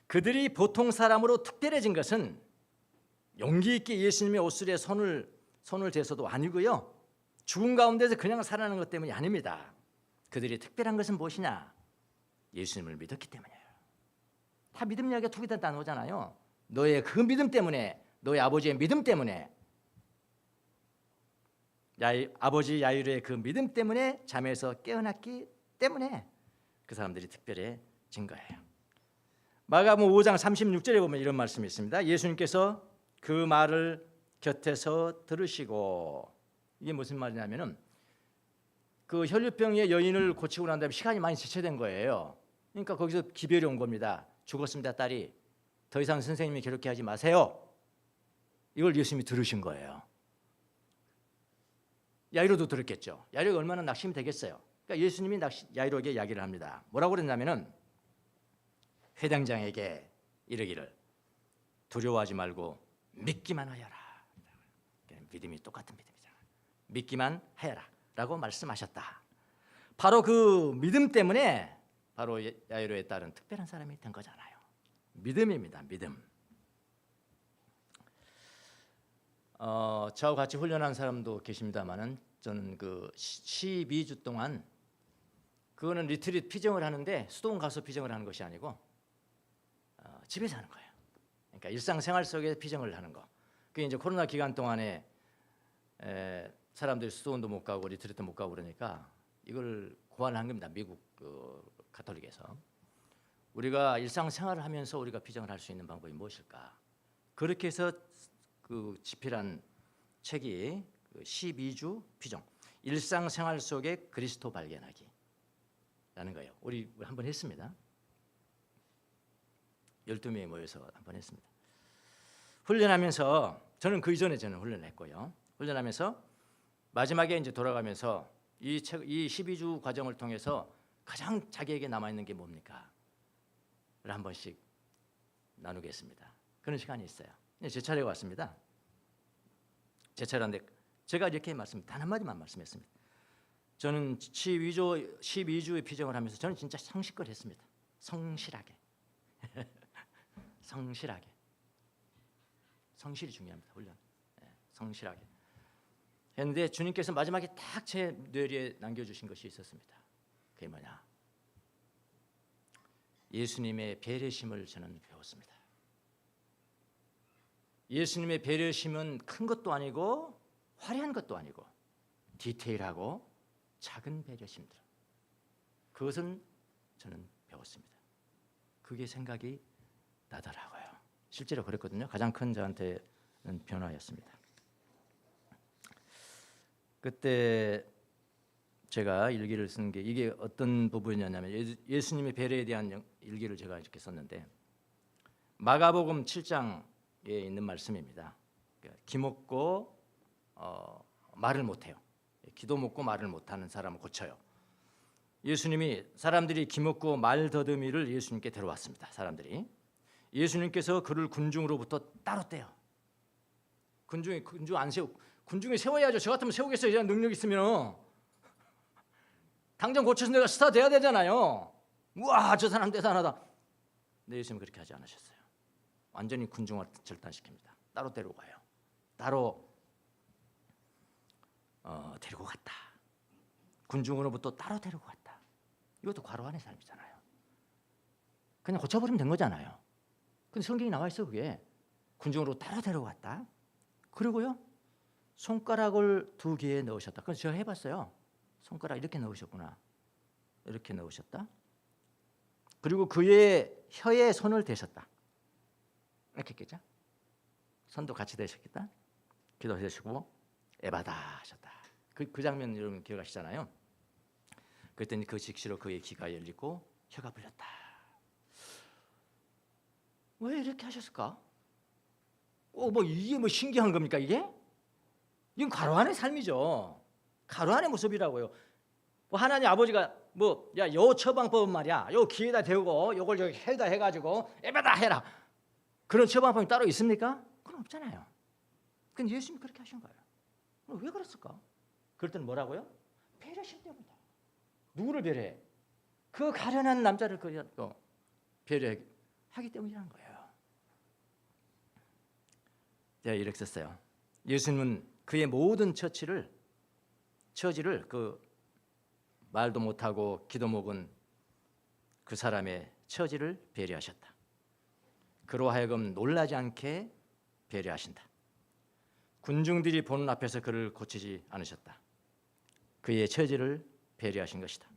[SPEAKER 1] 그들이 보통 사람으로 특별해진 것은 용기 있게 예수님의 옷술에 손을 대서도 아니고요. 죽은 가운데서 그냥 살아나는 것 때문이 아닙니다. 그들이 특별한 것은 무엇이냐? 예수님을 믿었기 때문이에요. 다 믿음 이야기가 두 개 다 나오잖아요. 너의 그 믿음 때문에, 너의 아버지의 믿음 때문에, 아버지 야이로의 그 믿음 때문에 잠에서 깨어났기 때문에 그 사람들이 특별해진 거예요. 마가복음 5장 36절에 보면 이런 말씀이 있습니다. 예수님께서 그 말을 곁에서 들으시고, 이게 무슨 말이냐면은 그 혈류병의 여인을 고치고 난 다음에 시간이 많이 지체된 거예요. 그러니까 거기서 기별이 온 겁니다. 죽었습니다, 딸이. 더 이상 선생님이 괴롭게 하지 마세요. 이걸 예수님이 들으신 거예요. 야이로도 들었겠죠. 야이로가 얼마나 낙심이 되겠어요. 그러니까 예수님이 야이로에게 이야기를 합니다. 뭐라고 그랬냐면은 회당장에게 이르기를 두려워하지 말고 믿기만 하여라. 믿음이 똑같은 믿음이잖아요. 믿기만 하여라 라고 말씀하셨다. 바로 그 믿음 때문에 바로 야이로에 따른 특별한 사람이 된 거잖아요. 믿음입니다. 믿음. 저하고 같이 훈련한 사람도 계십니다만은 저는 그 12주 동안 그거는 리트릿 피정을 하는데 수도원 가서 피정을 하는 것이 아니고 집에서 하는 거예요. 그러니까 일상생활 속에 피정을 하는 거. 그게 이제 코로나 기간 동안에 사람들이 수도원도 못 가고 리트릿도 못 가고 그러니까 이걸 고안한 겁니다. 미국 가톨릭에서. 우리가 일상생활을 하면서 우리가 피정을 할 수 있는 방법이 무엇일까? 그렇게 해서 그 집필한 책이 12주 피정. 일상생활 속에 그리스도 발견하기라는 거예요. 우리 한번 했습니다. 12명이 모여서 한번 했습니다. 훈련하면서 저는 그 이전에 저는 훈련을 했고요. 훈련하면서 마지막에 이제 돌아가면서 이 12주 과정을 통해서 가장 자기에게 남아 있는 게 뭡니까? 를 한 번씩 나누겠습니다. 그런 시간이 있어요. 제 차례가 왔습니다. 제 차례인데 제가 이렇게 단 한마디만 말씀했습니다. 저는 12주의 피정을 하면서 저는 진짜 성실을 했습니다. 성실하게. 성실하게. 성실이 중요합니다. 훈련. 성실하게. 했는데 주님께서 마지막에 딱 제 뇌리에 남겨주신 것이 있었습니다. 그게 뭐냐? 예수님의 배려심을 저는 배웠습니다. 예수님의 배려심은 큰 것도 아니고 화려한 것도 아니고 디테일하고 작은 배려심들. 그것은 저는 배웠습니다. 그게 생각이 나더라고요. 실제로 그랬거든요. 가장 큰 저한테는 변화였습니다. 그때 제가 일기를 쓴 게 이게 어떤 부분이었냐면 예수님의 배려에 대한 일기를 제가 이렇게 썼는데 마가복음 7장에 있는 말씀입니다. 기먹고 말을 못해요. 기도 먹고 말을 못하는 사람을 고쳐요. 예수님이 사람들이 기먹고 말 더듬이를 예수님께 데려왔습니다. 사람들이 예수님께서 그를 군중으로부터 따로 떼요. 군중에 세워야죠. 저 같으면 세우겠어요. 이런 능력 있으면 당장 고쳐서 내가 스타 돼야 되잖아요. 우와, 저 사람 대단하다. 근데 예수님 그렇게 하지 않으셨어요. 완전히 군중을 절단시킵니다. 따로 데리고 가요. 따로 데리고 갔다. 군중으로부터 따로 데리고 갔다. 이것도 과로안의 삶이잖아요. 그냥 고쳐버리면 된 거잖아요. 근데 성경이 나와 있어. 그게 군중으로 따로 데려갔다. 그리고요 손가락을 2개에 넣으셨다. 그래서 제가 해봤어요. 손가락 이렇게 넣으셨구나. 이렇게 넣으셨다. 그리고 그의 혀에 손을 대셨다. 이렇게 했겠죠. 손도 같이 대셨겠다. 기도하시고 에바다 하셨다. 그 장면 여러분 기억하시잖아요. 그랬더니 그 즉시로 그의 귀가 열리고 혀가 풀렸다. 왜 이렇게 하셨을까? 뭐 이게 뭐 신기한 겁니까 이게? 이건 가로안의 삶이죠. 가로안의 모습이라고요. 뭐 하나님 아버지가 뭐 야 요 처방법은 말이야 요 귀에다 대고 요걸 여기 해다 해가지고 에베다 해라 그런 처방법이 따로 있습니까? 그건 없잖아요. 그건 예수님이 그렇게 하신 거예요. 왜 그랬을까? 그럴 때는 뭐라고요? 배려심 때문이다. 누구를 배려해? 그 가련한 남자를 배려하기 때문이라는 거예요. 제가 이렇게 썼어요. 예수님은 그의 모든 처지를 그 말도 못하고 기도 먹은 그 사람의 처지를 배려하셨다. 그로 하여금 놀라지 않게 배려하신다. 군중들이 보는 앞에서 그를 고치지 않으셨다. 그의 처지를 배려하신 것이다.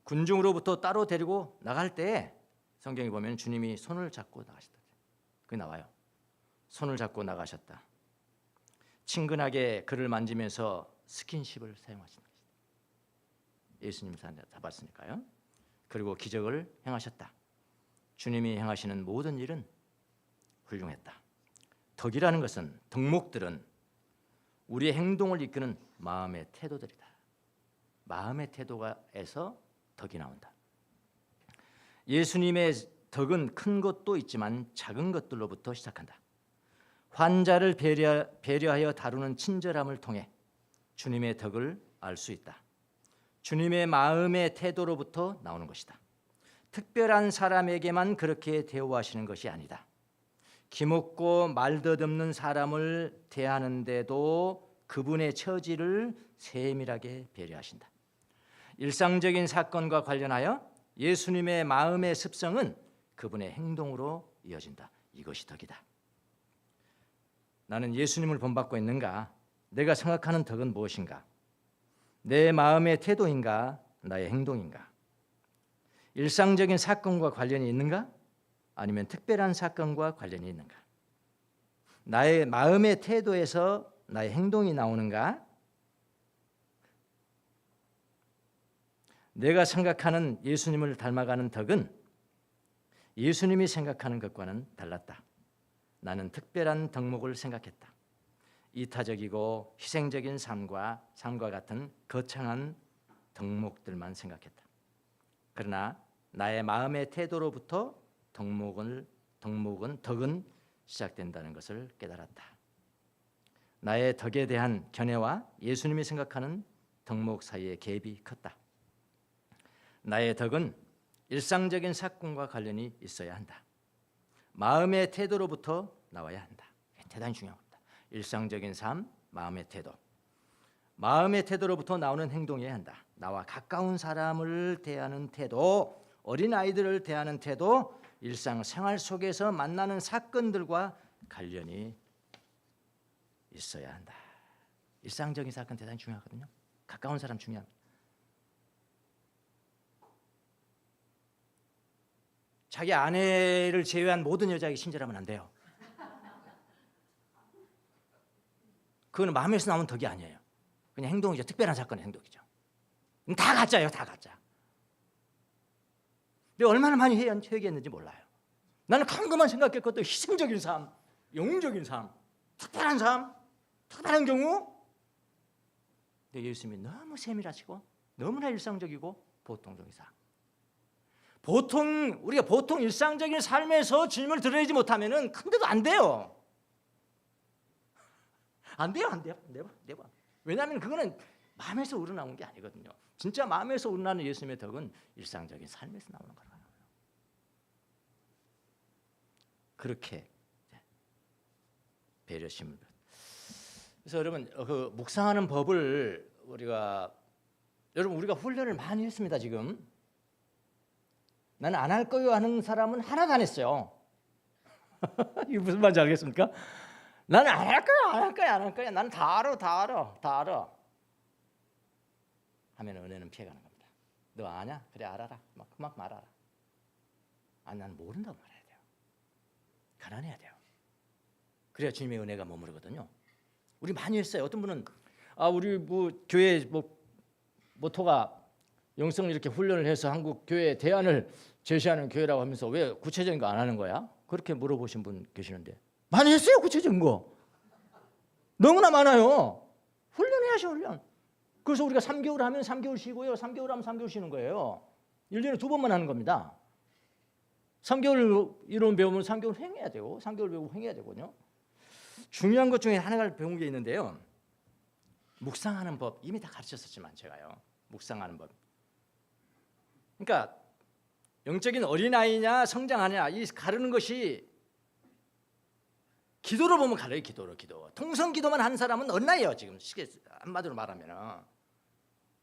[SPEAKER 1] 군중으로부터 따로 데리고 나갈 때 성경에 보면 주님이 손을 잡고 나가셨다. 그게 나와요. 손을 잡고 나가셨다. 친근하게 그를 만지면서 스킨십을 사용하신 것이다. 예수님 잡았으니까요. 그리고 기적을 행하셨다. 주님이 행하시는 모든 일은 훌륭했다. 덕이라는 것은 덕목들은 우리의 행동을 이끄는 마음의 태도들이다. 마음의 태도에서 덕이 나온다. 예수님의 덕은 큰 것도 있지만 작은 것들로부터 시작한다. 환자를 배려하여 다루는 친절함을 통해 주님의 덕을 알 수 있다. 주님의 마음의 태도로부터 나오는 것이다. 특별한 사람에게만 그렇게 대우하시는 것이 아니다. 기먹고 말더듬는 사람을 대하는데도 그분의 처지를 세밀하게 배려하신다. 일상적인 사건과 관련하여 예수님의 마음의 습성은 그분의 행동으로 이어진다. 이것이 덕이다. 나는 예수님을 본받고 있는가? 내가 생각하는 덕은 무엇인가? 내 마음의 태도인가? 나의 행동인가? 일상적인 사건과 관련이 있는가? 아니면 특별한 사건과 관련이 있는가? 나의 마음의 태도에서 나의 행동이 나오는가? 내가 생각하는 예수님을 닮아가는 덕은 예수님이 생각하는 것과는 달랐다. 나는 특별한 덕목을 생각했다. 이타적이고 희생적인 삶과 같은 거창한 덕목들만 생각했다. 그러나 나의 마음의 태도로부터 덕은 시작된다는 것을 깨달았다. 나의 덕에 대한 견해와 예수님이 생각하는 덕목 사이의 갭이 컸다. 나의 덕은 일상적인 사건과 관련이 있어야 한다. 마음의 태도로부터 나와야 한다. 대단히 중요한 겁니다. 일상적인 삶, 마음의 태도. 마음의 태도로부터 나오는 행동이어야 한다. 나와 가까운 사람을 대하는 태도, 어린아이들을 대하는 태도, 일상생활 속에서 만나는 사건들과 관련이 있어야 한다. 일상적인 사건 대단히 중요하거든요. 가까운 사람 중요합니다. 자기 아내를 제외한 모든 여자에게 친절하면 안 돼요. 그거는 마음에서 나오는 덕이 아니에요. 그냥 행동이죠. 특별한 사건의 행동이죠. 다 가짜예요. 다 가짜. 내가 얼마나 많이 회개했는지 몰라요. 나는 큰 것만 생각했거든. 희생적인 삶, 영웅적인 삶, 특별한 삶, 특별한 경우. 근데 예수님이 너무 세밀하시고 너무나 일상적이고 보통적인 삶. 우리가 보통 일상적인 삶에서 주님을 드러내지 못하면은 큰데도 안 돼요. 안 돼요. 왜냐하면 그거는 마음에서 우러나온 게 아니거든요. 진짜 마음에서 우러나는 예수님의 덕은 일상적인 삶에서 나오는 거라고요. 그렇게 배려심을. 그래서 여러분 그 묵상하는 법을 우리가 훈련을 많이 했습니다. 지금 나는 안 할 거요 하는 사람은 하나도 안 했어요. 이게 무슨 말인지 알겠습니까? 나는 안 할 거야. 나는 다 알아. 하면 은혜는 피해가는 겁니다. 너 아냐? 그래 알아라. 막 말아라. 아니 나는 모른다고 말해야 돼요. 가난해야 돼요. 그래야 주님의 은혜가 머무르거든요. 우리 많이 했어요. 어떤 분은 우리 교회 모토가 영성 이렇게 훈련을 해서 한국 교회 대안을 제시하는 교회라고 하면서 왜 구체적인 거 안 하는 거야? 그렇게 물어보신 분 계시는데 많이 했어요. 구체적인 거. 너무나 많아요. 훈련해야죠, 훈련. 그래서 우리가 3개월 하면 3개월 쉬고요. 3개월 하면 3개월 쉬는 거예요. 1년에 2번만 하는 겁니다. 3개월 이론 배우면 3개월 횡해야 되고 3개월 배우고 횡해야 되거든요. 중요한 것 중에 하나를 배운 게 있는데요. 묵상하는 법 이미 다 가르쳤었지만 제가요. 묵상하는 법. 그러니까 영적인 어린아이냐 성장하냐 이 가르는 것이 기도로 보면 가려요. 기도. 통성 기도만 한 사람은 어린아이예요. 지금 쉽게 한마디로 말하면은.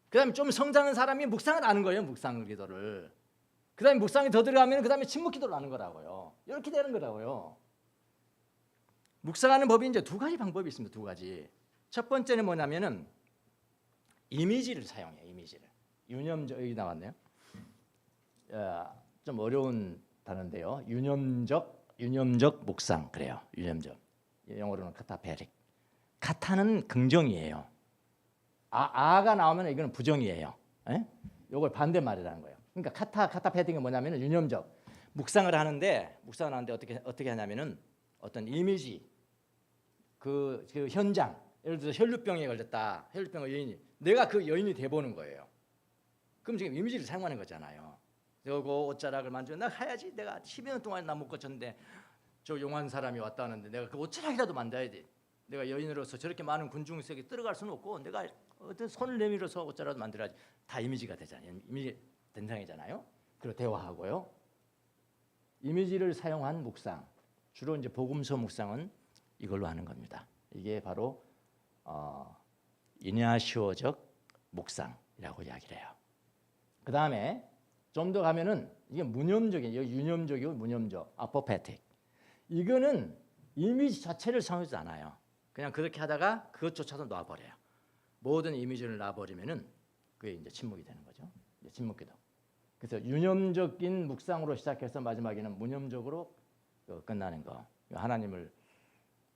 [SPEAKER 1] 그다음에 좀 성장한 사람이 묵상을 하는 거예요. 묵상 기도를. 그다음에 묵상이 더 들어가면 그다음에 침묵 기도를 하는 거라고요. 이렇게 되는 거라고요. 묵상하는 법이 이제 두 가지 방법이 있습니다. 두 가지. 첫 번째는 뭐냐면은 이미지를 사용해요. 이미지를. 유념적 여기 나왔네요. 좀 어려운 단어인데요. 유념적 묵상 그래요. 유념적. 영어로는 카타페릭. 카타는 긍정이에요. 아가 나오면 이거는 부정이에요. 이걸 반대말이라는 거예요. 그러니까 카타페틱이 뭐냐면은 유념적 묵상을 하는데 어떻게 하냐면은 어떤 이미지 그 현장 예를 들어서 혈루병에 걸렸다. 혈루병의 여인이 내가 그 여인이 돼 보는 거예요. 그럼 지금 이미지를 사용하는 거잖아요. 요거 옷자락을 만지면 나 가야지. 내가 10년 동안 나 못 고쳤는데 저 용한 사람이 왔다 하는데 내가 그 옷자락이라도 만져야 돼. 내가 여인으로서 저렇게 많은 군중 속에 들어갈 수는 없고 내가 어떤 손을 내밀어서 옷자락도 만들어야지. 다 이미지가 되잖아요. 이미지 된상이잖아요. 그리고 대화하고요. 이미지를 사용한 묵상. 주로 이제 복음서 묵상은 이걸로 하는 겁니다. 이게 바로 이냐시오적 묵상이라고 이야기를 해요. 그 다음에 좀 더 가면은 이게 무념적인, 여기 유념적이고 무념적, 아포페틱. 이거는 이미지 자체를 사용하지 않아요. 그냥 그렇게 하다가 그것조차도 놔버려요. 모든 이미지를 놔버리면은 그게 이제 침묵이 되는 거죠. 이제 침묵기도. 그래서 유념적인 묵상으로 시작해서 마지막에는 무념적으로 끝나는 거.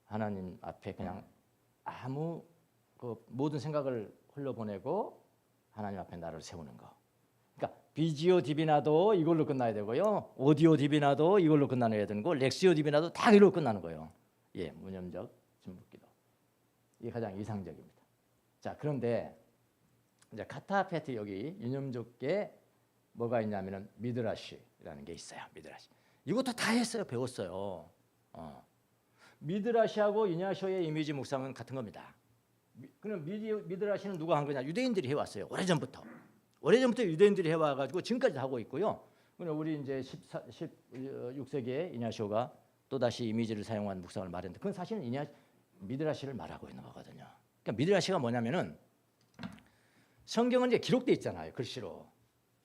[SPEAKER 1] 하나님 앞에 그냥 아무 그 모든 생각을 흘려보내고 하나님 앞에 나를 세우는 거. 그러니까 비지오 디비나도 이걸로 끝나야 되고요. 오디오 디비나도 이걸로 끝나야 되는 거. 렉시오 디비나도 다 이걸로 끝나는 거예요. 예, 무념적 침묵기도. 이게 가장 이상적입니다. 자, 그런데 이제 카타페트 여기 유념적게 뭐가 있냐면은 미드라시라는 게 있어요. 미드라시. 이것도 다 했어요. 배웠어요. 미드라시하고 이냐시오의 이미지 묵상은 같은 겁니다. 그럼 미드라시는 누가 한 거냐? 유대인들이 해왔어요. 오래전부터 유대인들이 해와가지고 지금까지 하고 있고요. 우리 이제 16세기에 이냐시오가 또 다시 이미지를 사용한 묵상을 말했는데 그건 사실은 미드라시를 말하고 있는 거거든요. 그러니까 미드라시가 뭐냐면은 성경은 이제 기록돼 있잖아요. 글씨로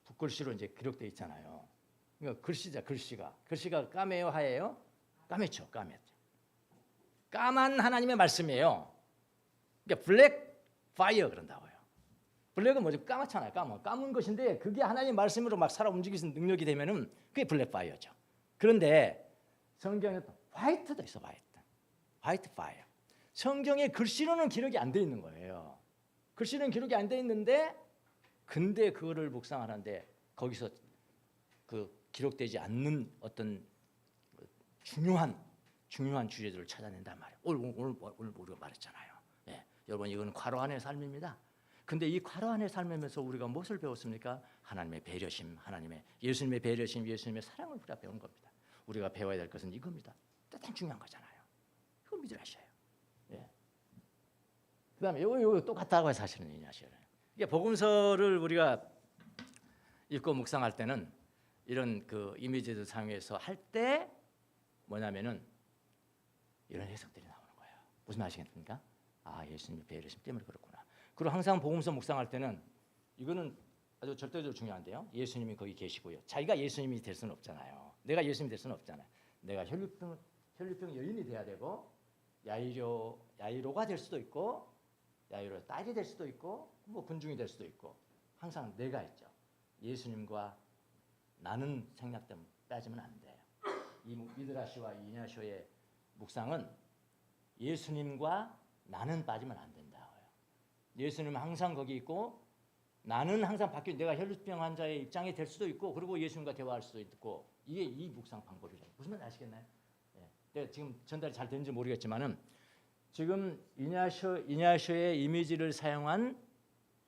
[SPEAKER 1] 붓글씨로 이제 기록돼 있잖아요. 그러니까 글씨가 까매요, 하얘요? 까맣죠. 까만 하나님의 말씀이에요. 그러니까 블랙 파이어 그런다고요. 블랙은 뭐죠? 까맣잖아요. 까문 것인데 그게 하나님의 말씀으로 막 살아 움직이는 능력이 되면은 그게 블랙 파이어죠. 그런데 성경에 화이트도 있어. 화이트 파이어. 성경에 글씨로는 기록이 안 돼 있는 거예요. 글씨는 기록이 안 돼 있는데 근데 그거를 묵상하는데 거기서 그 기록되지 않는 어떤 중요한 주제들을 찾아낸단 말이에요. 오늘 우리가 말했잖아요. 예, 여러분 이거는 괄호 안의 삶입니다. 근데 이 괄호 안의 삶이면서 우리가 무엇을 배웠습니까? 하나님의 배려심, 예수님의 배려심, 예수님의 사랑을 우리가 배운 겁니다. 우리가 배워야 될 것은 이겁니다. 가장 중요한 거잖아요. 이거 믿으라셔요. 예. 그다음에 이거 똑같다고 사실은 이냐시오는. 이게 복음서를 우리가 읽고 묵상할 때는 이런 그 이미지를 사용해서 할 때 뭐냐면은 이런 해석들이 나오는 거예요. 무슨 말이겠습니까? 예수님의 배려심 때문에 그렇구나. 그리고 항상 복음서 묵상할 때는 이거는 아주 절대적으로 중요한데요. 예수님이 거기 계시고요. 자기가 예수님이 될 수는 없잖아요. 내가 예수님이 될 수는 없잖아요. 내가 혈류병 여인이 돼야 되고 야이로가 될 수도 있고 야이로 딸이 될 수도 있고 뭐 군중이 될 수도 있고 항상 내가 있죠. 예수님과 나는 생략 때문에 빠지면 안 돼요. 이 미드라시와 이냐시오의 묵상은 예수님과 나는 빠지면 안 된다고요. 예수님은 항상 거기 있고 나는 항상 바뀌어 내가 혈루병 환자의 입장이 될 수도 있고 그리고 예수님과 대화할 수도 있고 이게 이 묵상 방법이죠. 무슨 말인지 아시겠나요? 예. 내가 지금 전달이 잘 되는지 모르겠지만은 지금 이냐쇼의 이미지를 사용한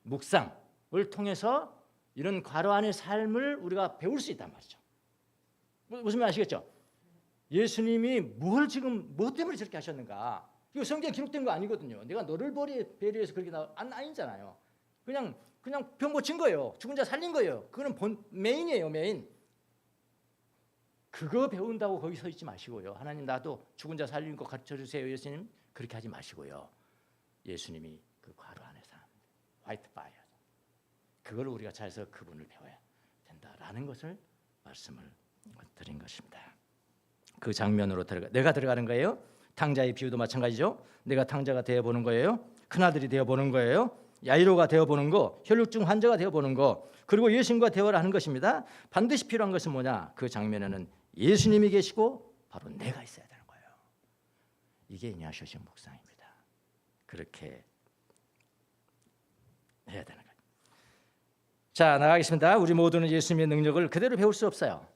[SPEAKER 1] 묵상을 통해서 이런 과로안의 삶을 우리가 배울 수 있단 말이죠. 무슨 말 아시겠죠? 예수님이 뭐 때문에 저렇게 하셨는가? 이거 성경에 기록된 거 아니거든요. 내가 너를 배려해서 그렇게 아니잖아요. 그냥 병 고친 거예요. 죽은 자 살린 거예요. 그거는 메인이에요, 메인. 그거 배운다고 거기 서 있지 마시고요. 하나님 나도 죽은 자 살린 거 가르쳐 주세요, 예수님. 그렇게 하지 마시고요. 예수님이 그 과로안의 삶, 화이트 파이어. 그걸 우리가 잘해서 그분을 배워야 된다라는 것을 말씀을 드린 것입니다. 그 장면으로 내가 들어가는 거예요. 탕자의 비유도 마찬가지죠. 내가 탕자가 되어보는 거예요. 큰아들이 되어보는 거예요. 야이로가 되어보는 거, 혈육증 환자가 되어보는 거, 그리고 예수님과 대화를 하는 것입니다. 반드시 필요한 것은 뭐냐? 그 장면에는 예수님이 계시고 바로 내가 있어야 되는 거예요. 이게 이냐쇼식 묵상입니다. 그렇게 해야 되는 거예요. 자, 나가겠습니다. 우리 모두는 예수님의 능력을 그대로 배울 수 없어요.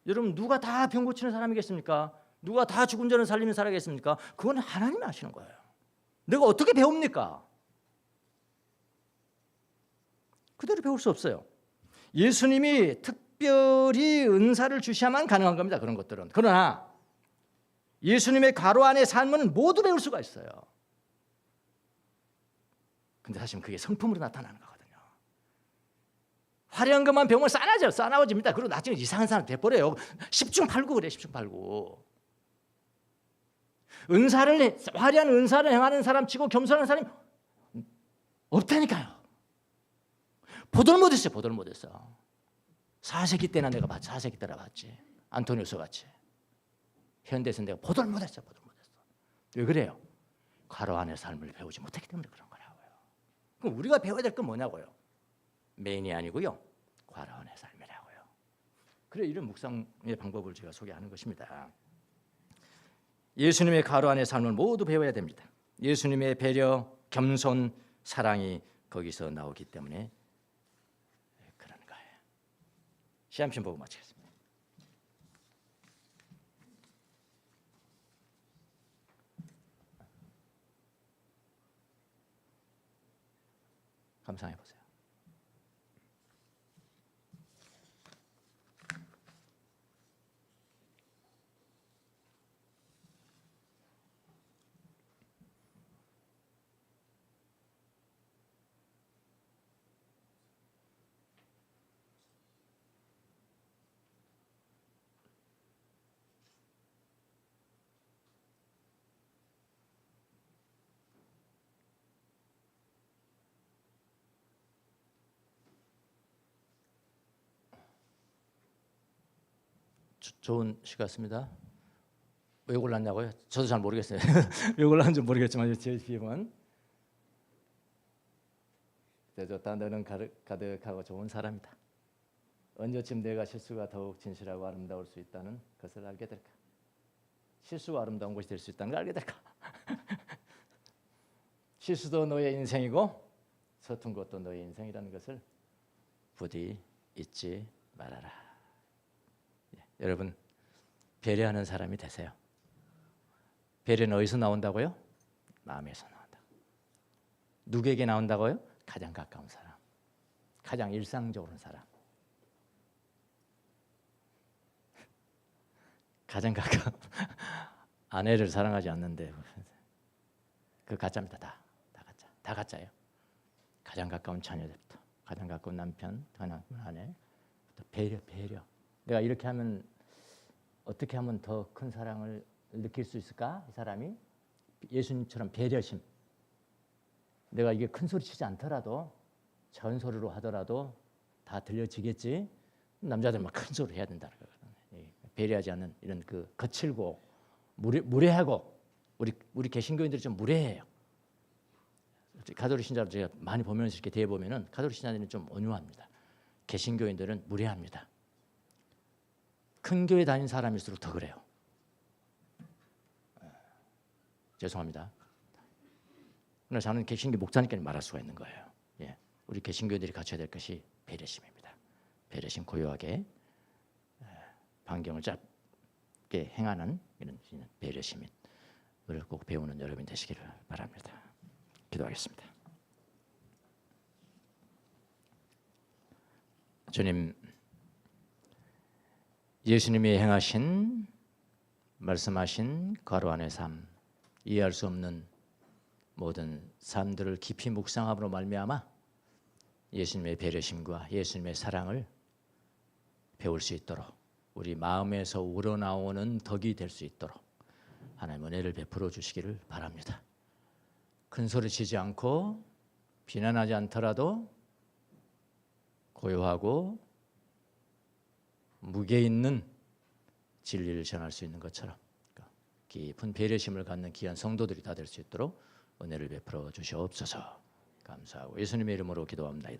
[SPEAKER 1] 여러분, 누가 다 병 고치는 사람이겠습니까? 누가 다 죽은 자를 살리는 사람이겠습니까? 그건 하나님이 하시는 거예요. 내가 어떻게 배웁니까? 그대로 배울 수 없어요. 예수님이 특별히 은사를 주셔야만 가능한 겁니다. 그런 것들은. 그러나 예수님의 과로안의 삶은 모두 배울 수가 있어요. 근데 사실은 그게 성품으로 나타나는 거거든요. 화려한 것만 배우면 싸나워집니다. 그리고 나중에 이상한 사람 돼버려요. 10중 8구 그래, 10중 8구. 화려한 은사를 행하는 사람 치고 겸손한 사람이 없다니까요. 보들못했어요. 보들못했어. 4세기 때나 내가 봤지. 4세기 때나 봤지. 안토니우스 같이. 현대에서 내가 보들못했어. 왜 그래요? 과로안의 삶을 배우지 못했기 때문에 그런 거라고요. 그럼 우리가 배워야 될 건 뭐냐고요? 메인이 아니고요. 과로안의 삶이라고요. 그래 이런 묵상의 방법을 제가 소개하는 것입니다. 예수님의 과로안의 삶을 모두 배워야 됩니다. 예수님의 배려, 겸손, 사랑이 거기서 나오기 때문에 그런 거예요. 시험심 보고 마치겠습니다. 감상해 보세요. 좋은 시 같습니다. 왜 골랐냐고요? 저도 잘 모르겠어요. 왜 골랐는지 모르겠지만 제 비음은 좋다. 너는 가득하고 좋은 사람이다. 언제쯤 내가 실수가 더욱 진실하고 아름다울 수 있다는 것을 알게 될까? 실수가 아름다운 것이 될 수 있다는 걸 알게 될까? 실수도 너의 인생이고 서툰 것도 너의 인생이라는 것을 부디 잊지 말아라. 여러분, 배려하는 사람이 되세요. 배려는 어디서 나온다고요? 마음에서 나온다. 누구에게 나온다고요? 가장 가까운 사람, 가장 일상적으로 사람, 가장 가까운 아내를 사랑하지 않는데 그 가짜입니다. 다 가짜예요. 가장 가까운 자녀들부터, 가장 가까운 남편, 아내, 배려. 내가 이렇게 하면 어떻게 하면 더 큰 사랑을 느낄 수 있을까? 이 사람이 예수님처럼 배려심. 내가 이게 큰 소리 치지 않더라도 작은 소리로 하더라도 다 들려지겠지. 남자들은 막 큰 소리 해야 된다는 거거든요. 배려하지 않는 이런 그 거칠고 무례하고 우리 개신교인들이 좀 무례해요. 가톨릭 신자로 제가 많이 보면서 이렇게 대해 보면은 가톨릭 신자들은 좀 온유합니다. 개신교인들은 무례합니다. 큰 교회 다닌 사람일수록 더 그래요. 죄송합니다. 그러나 저는 개신교 목사님께 말할 수가 있는 거예요. 우리 개신교인들이 갖춰야 될 것이 배려심입니다. 배려심 고요하게 반경을 게 행하는 이런 배려심을 꼭 배우는 여러분 되시기를 바랍니다. 기도하겠습니다. 주님, 예수님이 행하신 말씀하신 거룩한 삶, 이해할 수 없는 모든 삶들을 깊이 묵상함으로 말미암아 예수님의 배려심과 예수님의 사랑을 배울 수 있도록 우리 마음에서 우러나오는 덕이 될 수 있도록 하나님 은혜를 베풀어 주시기를 바랍니다. 큰 소리 치지 않고 비난하지 않더라도 고요하고 무게 있는 진리를 전할 수 있는 것처럼 깊은 배려심을 갖는 귀한 성도들이 다 될 수 있도록 은혜를 베풀어 주시옵소서. 감사하고 예수님의 이름으로 기도합니다.